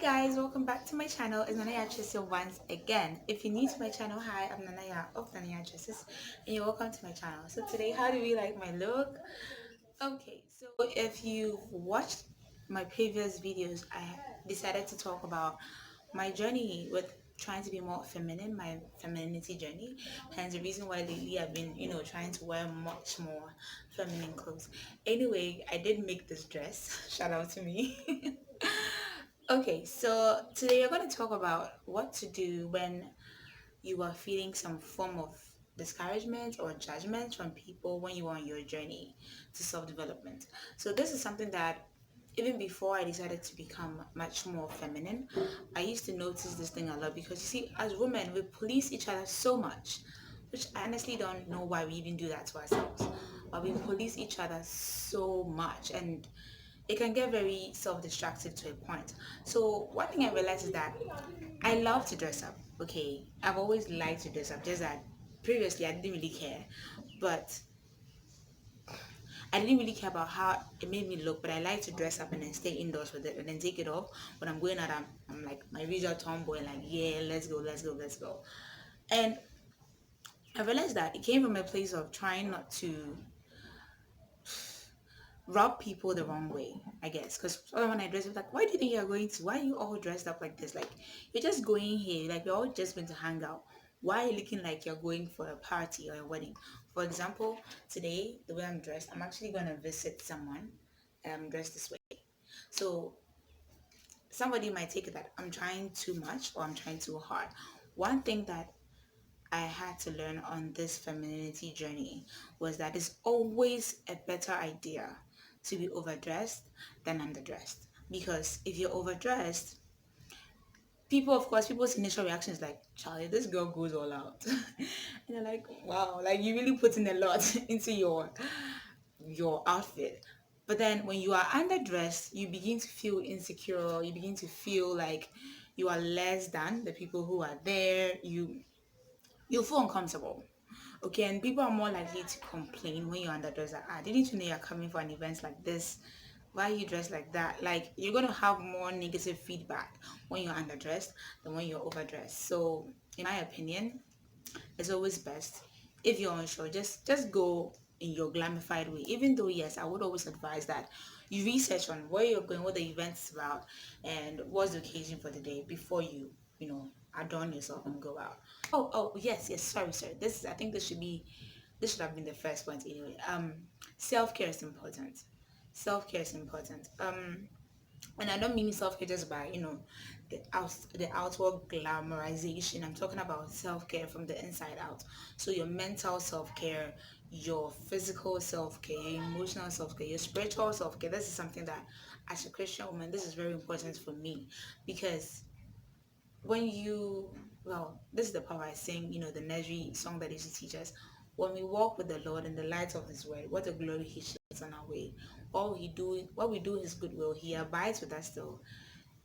Guys, welcome back to my channel. It's NanaYaa Tresses once again. If you're new to my channel, hi, I'm NanaYaa of NanaYaa Tresses and you're welcome to my channel. So today, how do we like my look? Okay, so if you've watched my previous videos, I decided to talk about my journey with trying to be more feminine, my femininity journey. Hence the reason why lately I've been, trying to wear much more feminine clothes. Anyway, I did make this dress. Shout out to me. Okay, so today we're going to talk about what to do when you are feeling some form of discouragement or judgment from people when you are on your journey to self-development. So this is something that even before I decided to become much more feminine, I used to notice this thing a lot because you see, as women, we police each other so much, which I honestly don't know why we even do that to ourselves. But we police each other so much, and it can get very self-destructive to a point. So one thing I realized is that I love to dress up. Okay, I've always liked to dress up. Just that previously I didn't really care, but I didn't really care about how it made me look. But I like to dress up and then stay indoors with it and then take it off when I'm going out. I'm like my visual tomboy. Like, yeah, let's go, let's go, let's go. And I realized that it came from a place of trying not to rub people the wrong way, I guess. Because when I dress up, like, why do you think you're going to? Why are you all dressed up like this? Like, you're just going here. Like, you're all just going to hang out. Why are you looking like you're going for a party or a wedding? For example, today, the way I'm dressed, I'm actually going to visit someone. I'm dressed this way. So somebody might take it that I'm trying too much or I'm trying too hard. One thing that I had to learn on this femininity journey was that it's always a better idea to be overdressed than underdressed. Because if you're overdressed, people's initial reaction is like, Charlie, this girl goes all out. And they're like, wow, like you really put in a lot into your outfit. But then when you are underdressed, you begin to feel insecure, you begin to feel like you are less than the people who are there. You feel uncomfortable. Okay, and people are more likely to complain when you're underdressed. Like, didn't you know you're coming for an event like this? Why are you dressed like that? Like, you're gonna have more negative feedback when you're underdressed than when you're overdressed. So, in my opinion, it's always best if you're unsure, just go in your glamified way. Even though yes, I would always advise that you research on where you're going, what the event's about, and what's the occasion for the day before you adorn yourself and go out. Oh yes, sorry. I think this should have been the first point anyway. Self-care is important. Self-care is important. And I don't mean self-care just by the outward glamorization. I'm talking about self-care from the inside out. So your mental self-care, your physical self-care, your emotional self-care, your spiritual self-care. This is something that as a Christian woman, this is very important for me, because when you this is the power I sing, the nursery song that used to teach us. When we walk with the Lord in the light of his word, what a glory he shines on our way. What we do his good will, he abides with us still,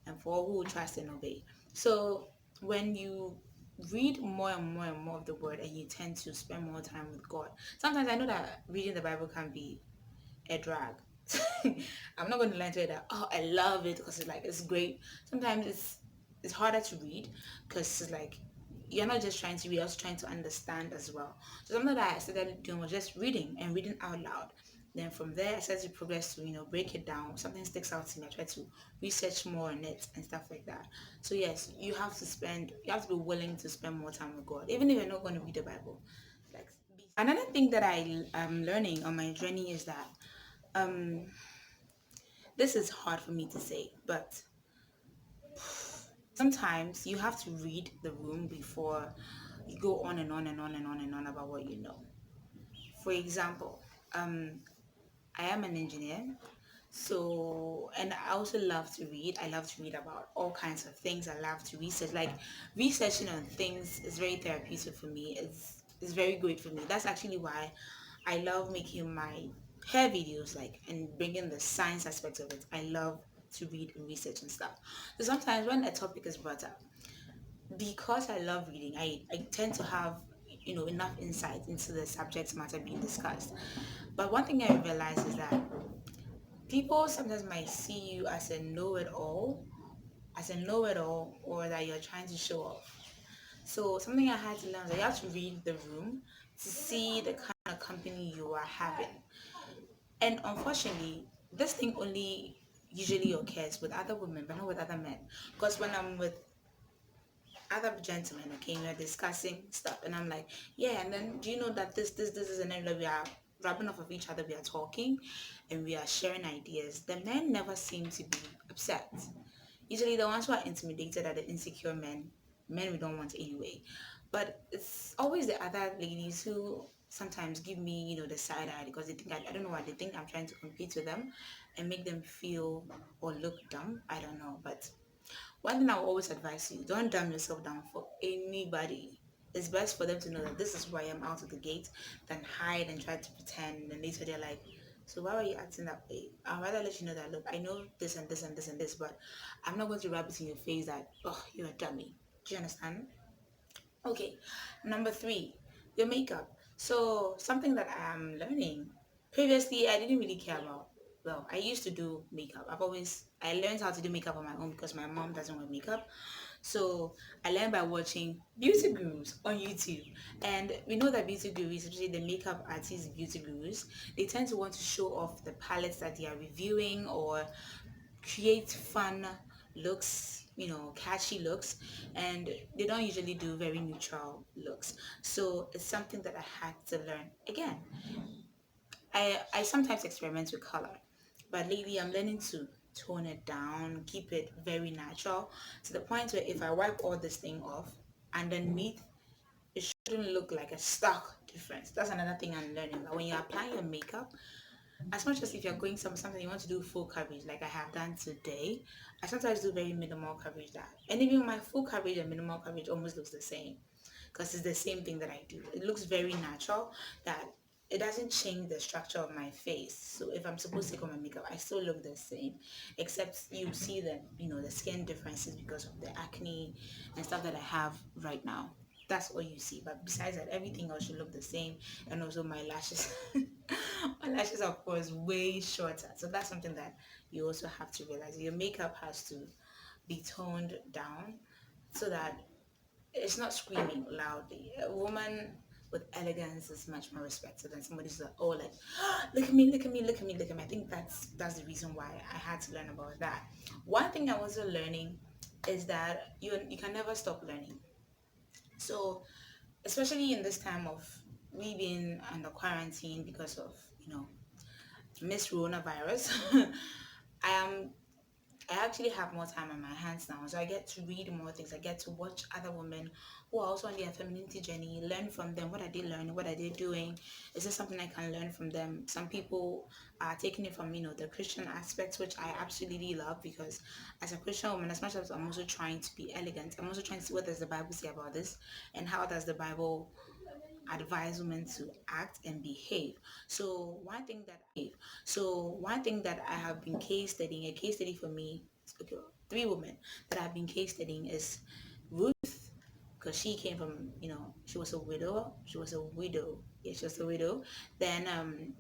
and for all who will trust and obey. So when you read more and more and more of the word and you tend to spend more time with God, sometimes I know that reading the Bible can be a drag. I'm not going to lie to you that I love it because it's great. Sometimes it's harder to read because it's like you're not just trying to read, you're also trying to understand as well. So something that I started doing was just reading and reading out loud. Then from there I started to progress to break it down. Something sticks out to me, I try to research more on it and stuff like that. So yes, you have to be willing to spend more time with God, even if you're not going to read the Bible. Like, another thing that I am learning on my journey is that um this is hard for me to say, but sometimes you have to read the room before you go on and on and on and on and on about what you know. For example, I am an engineer, so, and I also love to read. I love to read about all kinds of things. I love to research. Like, researching on things is very therapeutic for me. It's very great for me. That's actually why I love making my hair videos, like, and bringing the science aspect of it. I love to read and research and stuff. So sometimes when a topic is brought up, because I love reading, I tend to have enough insight into the subject matter being discussed. But one thing I realize is that people sometimes might see you as a know-it-all as a know-it-all or that you're trying to show off. So something I had to learn is that you have to read the room to see the kind of company you are having. And unfortunately, this thing only usually occurs with other women, but not with other men. Because when I'm with other gentlemen, okay, we're discussing stuff, and I'm like, yeah, and then do you know that this is, and then like, we are rubbing off of each other, we are talking, and we are sharing ideas. The men never seem to be upset. Usually, the ones who are intimidated are the insecure men. Men we don't want anyway. But it's always the other ladies who sometimes give me, the side eye because they think I don't know why they think I'm trying to compete with them and make them feel or look dumb. I don't know, but one thing I will always advise you, don't dumb yourself down for anybody. It's best for them to know that this is who I am out of the gate than hide and try to pretend. And later they're like, so why are you acting that way? I'd rather let you know that, look, I know this and this and this and this, but I'm not going to rub it in your face that, oh, you're a dummy. Do you understand? Okay, number three, your makeup. So something that I am learning. Previously, I didn't really care about. Well, I used to do makeup. I learned how to do makeup on my own because my mom doesn't wear makeup. So I learned by watching beauty gurus on YouTube. And we know that beauty gurus, especially the makeup artists, beauty gurus, they tend to want to show off the palettes that they are reviewing or create fun looks, catchy looks, and they don't usually do very neutral looks. So it's something that I had to learn. Again, I sometimes experiment with color, but lately I'm learning to tone it down, keep it very natural to the point where if I wipe all this thing off, underneath it shouldn't look like a stark difference. That's another thing I'm learning. That when you're applying your makeup, as much as if you're going something you want to do full coverage like I have done today, I sometimes do very minimal coverage that, and even my full coverage and minimal coverage almost looks the same because it's the same thing that I do. It looks very natural that it doesn't change the structure of my face. So if I'm supposed to take on my makeup, I still look the same, except you see the skin differences because of the acne and stuff that I have right now. That's all you see. But besides that, everything else should look the same. And also my lashes. My lashes are, of course, way shorter. So that's something that you also have to realize. Your makeup has to be toned down so that it's not screaming loudly. A woman with elegance is much more respected than somebody who's like, oh, like, look at me, look at me, look at me, look at me. I think that's the reason why I had to learn about that. One thing I was also learning is that you can never stop learning. So especially in this time of we being under quarantine because of Miss Coronavirus, I am I actually have more time on my hands now, so I get to read more things. I get to watch other women who are also on their femininity journey, learn from them. What are they learning? What are they doing? Is this something I can learn from them? Some people are taking it from the Christian aspects, which I absolutely love because as a Christian woman, as much as I'm also trying to be elegant, I'm also trying to see what does the Bible say about this and how does the Bible advise women to act and behave. So one thing that I have been case studying, a case study for me, okay, three women that I've been case studying is Ruth, because she came from, she was a widow. She was a widow. Yeah, she was a widow. Then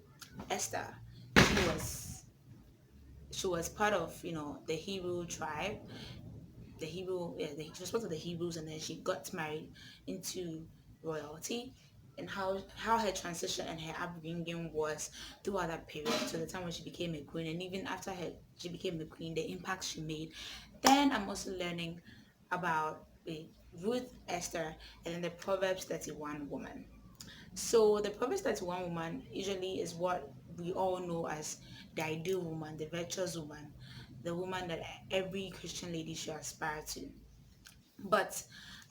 Esther, she was she was part of, the Hebrew tribe, she was part of the Hebrews, and then she got married into royalty, and how her transition and her upbringing was throughout that period to the time when she became a queen, and even after she became the queen, the impact she made. Then I'm also learning about Ruth, Esther, and then the Proverbs 31 woman. So the Proverbs 31 woman usually is what we all know as the ideal woman, the virtuous woman, the woman that every Christian lady should aspire to. But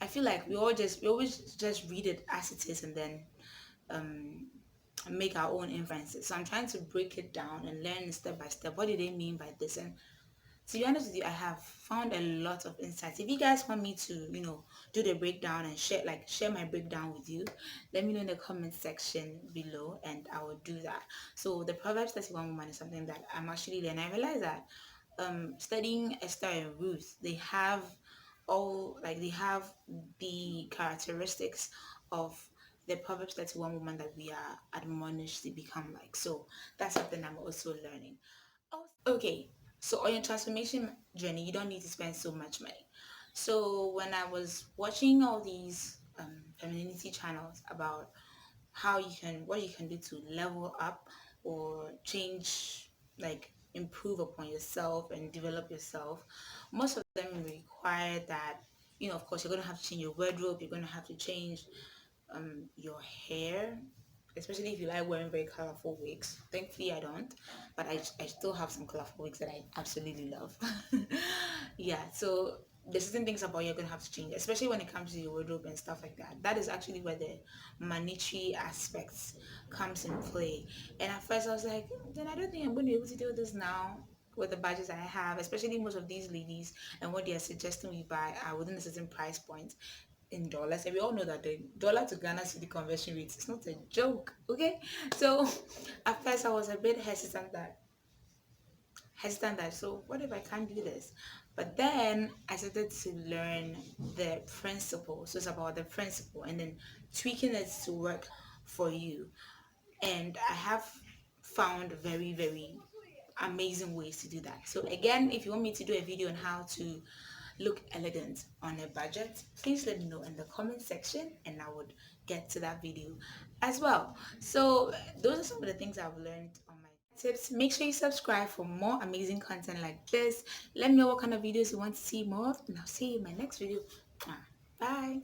I feel like we always just read it as it is and then um make our own inferences. So I'm trying to break it down and learn step by step. What do they mean by this? And to be honest with you, I have found a lot of insights. If you guys want me to, do the breakdown and share my breakdown with you, let me know in the comment section below and I will do that. So the Proverbs 31 woman is something that I'm actually learning. I realize that studying Esther and Ruth, they have the characteristics of the Proverbs 31 woman that we are admonished to become like. So that's something I'm also learning. Okay, So on your transformation journey, you don't need to spend so much money. So when I was watching all these femininity channels about what you can do to level up or change, like improve upon yourself and develop yourself, most of them require that, of course, you're going to have to change your wardrobe, you're going to have to change your hair, especially if you like wearing very colorful wigs. Thankfully, I don't, but I still have some colorful wigs that I absolutely love. Yeah, so there's certain things about you're gonna have to change, especially when it comes to your wardrobe and stuff like that. That is actually where the monetary aspects comes in play. And at first, I was like, then I don't think I'm going to be able to do this now with the budgets I have, especially most of these ladies and what they are suggesting we buy are within a certain price point in dollars, and we all know that the dollar to Ghana city conversion rate is not a joke. Okay, so at first I was a bit hesitant that so what if I can't do this? But then I started to learn the principle. So it's about the principle and then tweaking it to work for you. And I have found very, very amazing ways to do that. So again, if you want me to do a video on how to look elegant on a budget, please let me know in the comment section and I would get to that video as well. So those are some of the things I've learned on my tips. Make sure you subscribe for more amazing content like this. Let me know what kind of videos you want to see more of, and I'll see you in my next video. Bye.